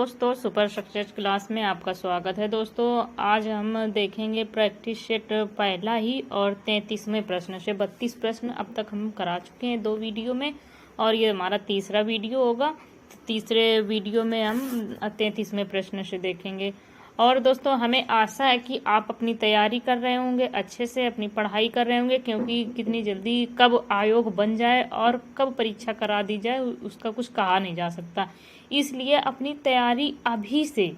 दोस्तों super success class में आपका स्वागत है। दोस्तों आज हम देखेंगे प्रैक्टिस सेट पहला ही और 33वें प्रश्न से 32 प्रश्न अब तक हम करा चुके हैं 2 वीडियो में, और ये हमारा तीसरा वीडियो होगा। तीसरे वीडियो में हम 33वें प्रश्न से देखेंगे। और दोस्तों हमें आशा है कि आप अपनी तैयारी कर रहे होंगे, अच्छे से अपनी पढ़ाई कर रहे होंगे, क्योंकि कितनी जल्दी कब आयोग बन जाए और कब परीक्षा करा दी जाए उसका कुछ कहा नहीं जा सकता। इसलिए अपनी तैयारी अभी से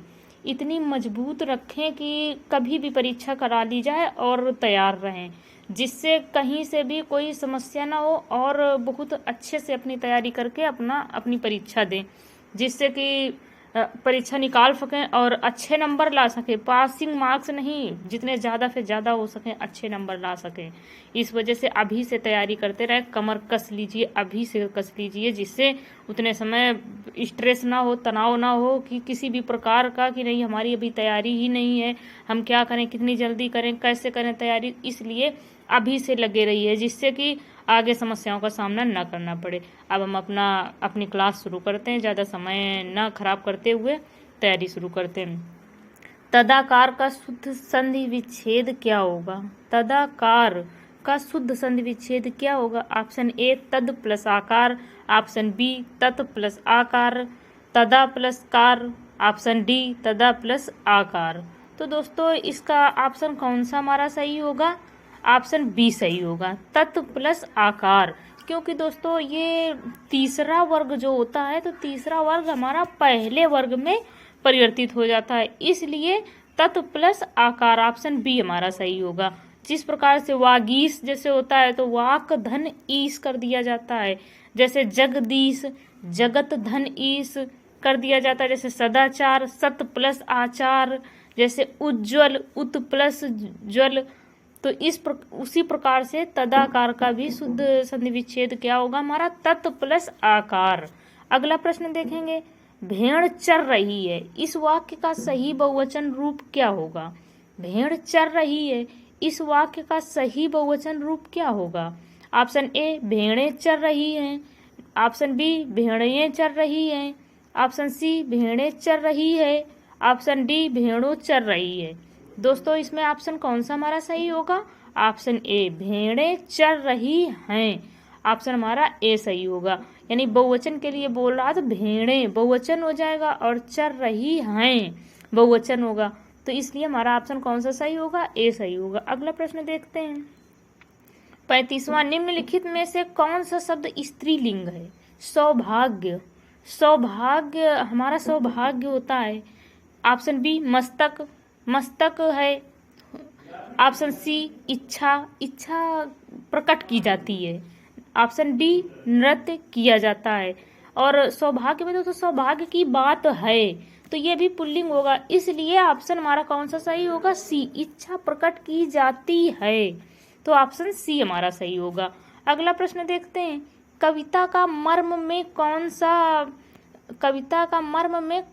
इतनी मजबूत रखें कि कभी भी परीक्षा करा ली जाए और तैयार रहें, जिससे कहीं से भी कोई समस्या ना हो और बहुत अच्छे से अपनी तैयारी करके अपनी परीक्षा दें, जिससे कि परीक्षा निकाल सकें और अच्छे नंबर ला सकें। पासिंग मार्क्स नहीं, जितने ज़्यादा से ज़्यादा हो सकें अच्छे नंबर ला सकें। इस वजह से अभी से तैयारी करते रहे, कमर कस लीजिए, अभी से कस लीजिए, जिससे उतने समय स्ट्रेस ना हो, तनाव ना हो कि किसी भी प्रकार का कि नहीं हमारी अभी तैयारी ही नहीं है, हम क्या करें, कितनी जल्दी करें, कैसे करें तैयारी। इसलिए अभी से लगे रहिए, जिससे कि आगे समस्याओं का सामना न करना पड़े। अब हम अपनी क्लास शुरू करते हैं, ज़्यादा समय न खराब करते हुए तैयारी शुरू करते हैं। तदाकार का शुद्ध संधि विच्छेद क्या होगा? तदाकार का शुद्ध संधि विच्छेद क्या होगा? ऑप्शन ए तद प्लस आकार, ऑप्शन बी तत् प्लस आकार, तदा प्लस कार, ऑप्शन डी तदा प्लस आकार। तो दोस्तों इसका ऑप्शन कौन सा हमारा सही होगा? ऑप्शन बी सही होगा, तत् प्लस आकार। क्योंकि दोस्तों ये तीसरा वर्ग जो होता है, तो तीसरा वर्ग हमारा पहले वर्ग में परिवर्तित हो जाता है, इसलिए तत् प्लस आकार ऑप्शन बी हमारा सही होगा। जिस प्रकार से वागीश जैसे होता है तो वाक धन ईश कर दिया जाता है, जैसे जगदीश जगत धन ईश कर दिया जाता है, जैसे सदाचार सत प्लस आचार, जैसे उज्ज्वल उत प्लस ज्वल। तो उसी प्रकार से तदाकार का भी शुद्ध संधि विच्छेद क्या होगा हमारा? तत् प्लस आकार। अगला प्रश्न देखेंगे, भेड़ चर रही है, इस वाक्य का सही बहुवचन रूप क्या होगा? भेड़ चर रही है, इस वाक्य का सही बहुवचन रूप क्या होगा? ऑप्शन ए भेड़ें चर रही हैं, ऑप्शन बी भेड़ें चर रही हैं, ऑप्शन सी भेड़ें चर रही है, ऑप्शन डी भेड़ों चर रही है। दोस्तों इसमें ऑप्शन कौन सा हमारा सही होगा? ऑप्शन ए भेड़ें चर रही हैं, ऑप्शन हमारा ए सही होगा। यानी बहुवचन के लिए बोल रहा तो भेड़ें बहुवचन हो जाएगा और चर रही हैं बहुवचन होगा, तो इसलिए हमारा ऑप्शन कौन सा सही होगा? ए सही होगा। अगला प्रश्न देखते हैं, 35वां, निम्नलिखित में से कौन सा शब्द स्त्रीलिंग है? सौभाग्य। सौभाग्य हमारा सौभाग्य होता है, ऑप्शन बी मस्तक, मस्तक है, ऑप्शन सी इच्छा, इच्छा प्रकट की जाती है, ऑप्शन डी नृत्य किया जाता है। और सौभाग्य में तो सौभाग्य की बात है, तो ये भी पुल्लिंग होगा, इसलिए ऑप्शन हमारा कौन सा सही होगा? सी, इच्छा प्रकट की जाती है, तो ऑप्शन सी हमारा सही होगा। अगला प्रश्न देखते हैं, कविता का मर्म में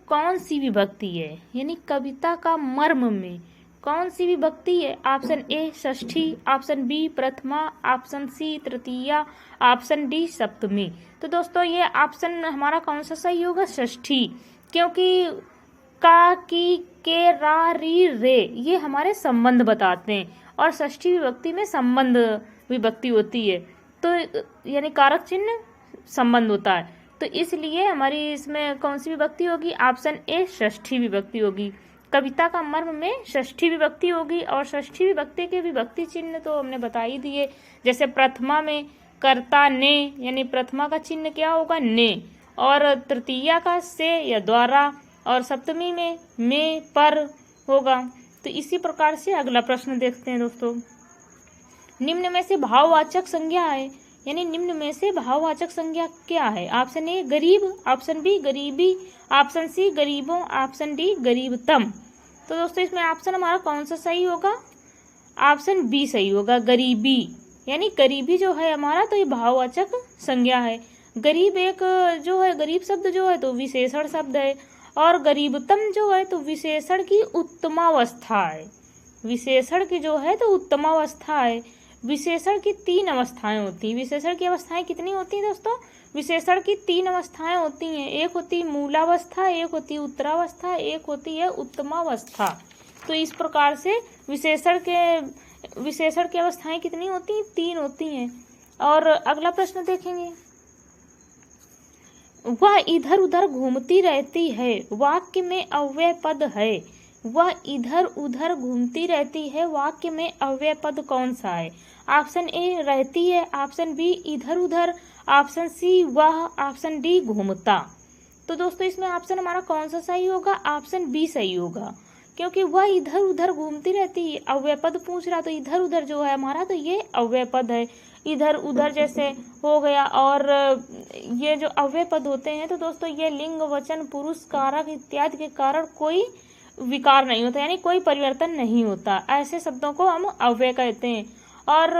कौन सी विभक्ति है? यानी कविता का मर्म में कौन सी विभक्ति है? ऑप्शन ए षष्ठी, ऑप्शन बी प्रथमा, ऑप्शन सी तृतीया, ऑप्शन डी सप्तमी। तो दोस्तों ये ऑप्शन हमारा कौन सा सही होगा? षष्ठी, क्योंकि का, की, के, रा, री, रे ये हमारे संबंध बताते हैं, और षष्ठी विभक्ति में संबंध विभक्ति होती है, तो यानी कारक चिन्ह संबंध होता है, तो इसलिए हमारी इसमें कौन सी विभक्ति होगी? ऑप्शन ए षष्ठी विभक्ति होगी। कविता का मर्म में षष्ठी विभक्ति होगी, और षष्ठी विभक्ति के विभक्ति चिन्ह तो हमने बता ही दिए, जैसे प्रथमा में कर्ता ने, यानी प्रथमा का चिन्ह क्या होगा? ने, और तृतीया का से या द्वारा, और सप्तमी में पर होगा। तो इसी प्रकार से अगला प्रश्न देखते हैं दोस्तों, निम्न में से भाववाचक संज्ञा है, यानी निम्न में से भाववाचक संज्ञा क्या है? ऑप्शन ए गरीब, ऑप्शन बी गरीबी, ऑप्शन सी गरीबों, ऑप्शन डी गरीबतम। तो दोस्तों इसमें ऑप्शन हमारा कौन सा सही होगा? ऑप्शन बी सही होगा, गरीबी। यानी गरीबी जो है हमारा, तो ये भाववाचक संज्ञा है। गरीब एक जो है, गरीब शब्द जो है तो विशेषण शब्द है, और गरीबतम जो है तो विशेषण की उत्तमावस्था है। विशेषण की जो है तो उत्तमावस्था है। विशेषण की 3 अवस्थाएं होती हैं। विशेषण की अवस्थाएं कितनी होती हैं दोस्तों? विशेषण की 3 अवस्थाएं होती हैं, एक होती मूलावस्था, एक होती उत्तरावस्था, एक होती है उत्तमावस्था। तो इस प्रकार से विशेषण की अवस्थाएं कितनी होती हैं? 3 होती हैं। और अगला प्रश्न देखेंगे, वह इधर उधर घूमती रहती है, वाक्य में अव्यय पद है। वह इधर उधर घूमती रहती है, वाक्य में अव्यय पद कौन सा है? ऑप्शन ए रहती है, ऑप्शन बी इधर उधर, ऑप्शन सी वह, ऑप्शन डी घूमता। तो दोस्तों इसमें ऑप्शन हमारा कौन सा सही होगा? ऑप्शन बी सही होगा, क्योंकि वह इधर उधर घूमती रहती है, अव्यय पद पूछ रहा, तो इधर उधर जो है हमारा, तो ये अव्यय पद है। इधर उधर जैसे हो गया, और ये जो अव्यय पद होते हैं तो दोस्तों ये लिंग, वचन, पुरुष, कारक इत्यादि के कारण कोई विकार नहीं होता, यानी कोई परिवर्तन नहीं होता। ऐसे शब्दों को हम अव्यय कहते हैं। और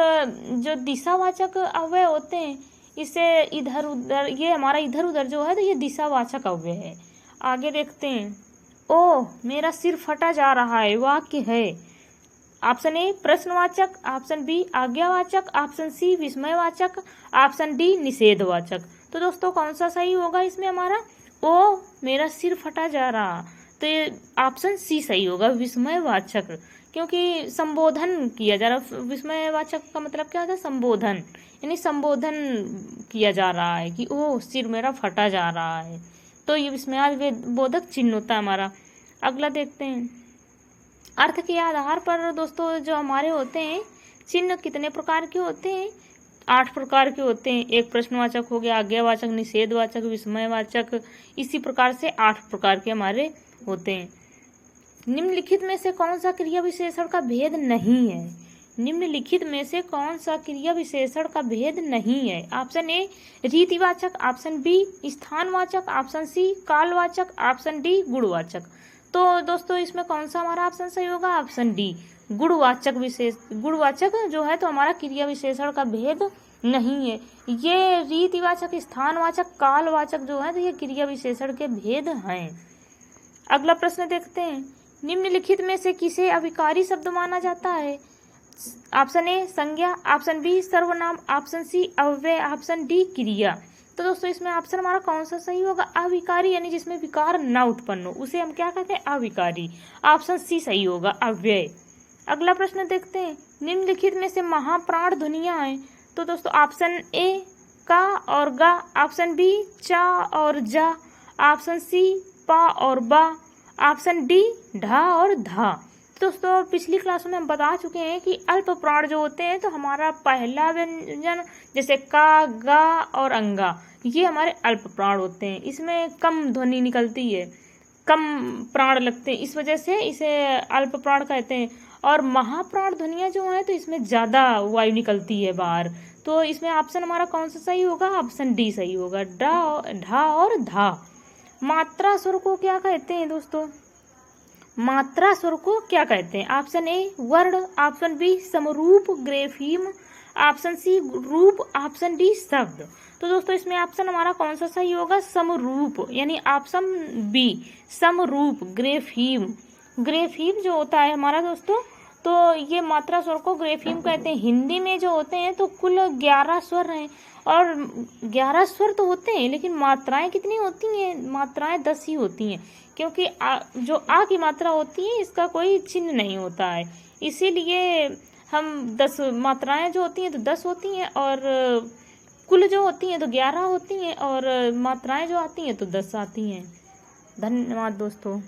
जो दिशावाचक अव्यय होते हैं, इसे इधर उधर, ये हमारा इधर उधर जो है तो ये दिशावाचक अव्यय है। आगे देखते हैं, ओह मेरा सिर फटा जा रहा है, वाक्य है। ऑप्शन ए प्रश्नवाचक, ऑप्शन बी आज्ञावाचक, ऑप्शन सी विस्मयवाचक, ऑप्शन डी निषेधवाचक। तो दोस्तों कौन सा सही होगा इसमें हमारा? ओ मेरा सिर फटा जा रहा, तो ये ऑप्शन सी सही होगा, विस्मयवाचक, क्योंकि संबोधन किया जा रहा। विस्मयवाचक का मतलब क्या होता है? संबोधन, यानी संबोधन किया जा रहा है कि ओह सिर मेरा फटा जा रहा है, तो ये विस्मयादिबोधक चिन्ह होता है हमारा। अगला देखते हैं, अर्थ के आधार पर दोस्तों जो हमारे होते हैं चिन्ह कितने प्रकार के होते हैं? 8 प्रकार के होते हैं। एक प्रश्नवाचक हो गया, आज्ञावाचक, निषेधवाचक, विस्मयवाचक, इसी प्रकार से 8 प्रकार के हमारे होते हैं। निम्नलिखित में से कौन सा क्रिया विशेषण का भेद नहीं है? निम्नलिखित में से कौन सा क्रिया विशेषण का भेद नहीं है? ऑप्शन ए रीतिवाचक, ऑप्शन बी स्थानवाचक, ऑप्शन सी कालवाचक, ऑप्शन डी गुणवाचक। तो दोस्तों इसमें कौन सा हमारा ऑप्शन सही होगा? ऑप्शन डी गुणवाचक गुणवाचक जो है तो हमारा क्रिया विशेषण का भेद नहीं है। ये रीतिवाचक, स्थानवाचक, कालवाचक जो है तो ये क्रिया विशेषण के भेद हैं। अगला प्रश्न देखते हैं, निम्नलिखित में से किसे अविकारी शब्द माना जाता है? ऑप्शन ए संज्ञा, ऑप्शन बी सर्वनाम, ऑप्शन सी अव्यय, ऑप्शन डी क्रिया। तो दोस्तों इसमें ऑप्शन हमारा कौन सा सही होगा? अविकारी, यानी जिसमें विकार न उत्पन्न हो उसे हम क्या कहते हैं? अविकारी। ऑप्शन सी सही होगा, अव्यय। अगला प्रश्न देखते हैं, निम्नलिखित में से महाप्राण ध्वनियां हैं। तो दोस्तों ऑप्शन ए का और गा, ऑप्शन बी चा और जा, ऑप्शन सी पा और बा, ऑप्शन डी ढा और धा। दोस्तों पिछली क्लासों में हम बता चुके हैं कि अल्प प्राण जो होते हैं तो हमारा पहला व्यंजन जैसे का, गा और अंगा, ये हमारे अल्प प्राण होते हैं, इसमें कम ध्वनि निकलती है, कम प्राण लगते हैं, इस वजह से इसे अल्प प्राण कहते हैं। और महाप्राण ध्वनियाँ जो हैं तो इसमें ज़्यादा वायु निकलती है बाहर। तो इसमें ऑप्शन हमारा कौन सा सही होगा? ऑप्शन डी सही होगा, ढा और धा। मात्रा स्वर को क्या कहते हैं दोस्तों? मात्रा स्वर को क्या कहते हैं? ऑप्शन ए वर्ण, ऑप्शन बी समरूप ग्रेफीम, ऑप्शन सी रूप, ऑप्शन डी शब्द। तो दोस्तों इसमें ऑप्शन हमारा कौन सा सही होगा? समरूप, यानी ऑप्शन बी समरूप ग्रेफीम। ग्रेफीम जो होता है हमारा दोस्तों, तो ये मात्रा स्वर को ग्रेफीम कहते हैं। हिंदी में जो होते हैं तो कुल 11 स्वर हैं, और 11 स्वर तो होते हैं लेकिन मात्राएं कितनी होती हैं? मात्राएं 10 ही होती हैं, क्योंकि जो आ की मात्रा होती है इसका कोई चिन्ह नहीं होता है, इसीलिए हम 10 मात्राएं जो होती हैं तो 10 होती हैं, और कुल जो होती हैं तो 11 होती हैं, और मात्राएं जो आती हैं तो 10 आती हैं। धन्यवाद दोस्तों।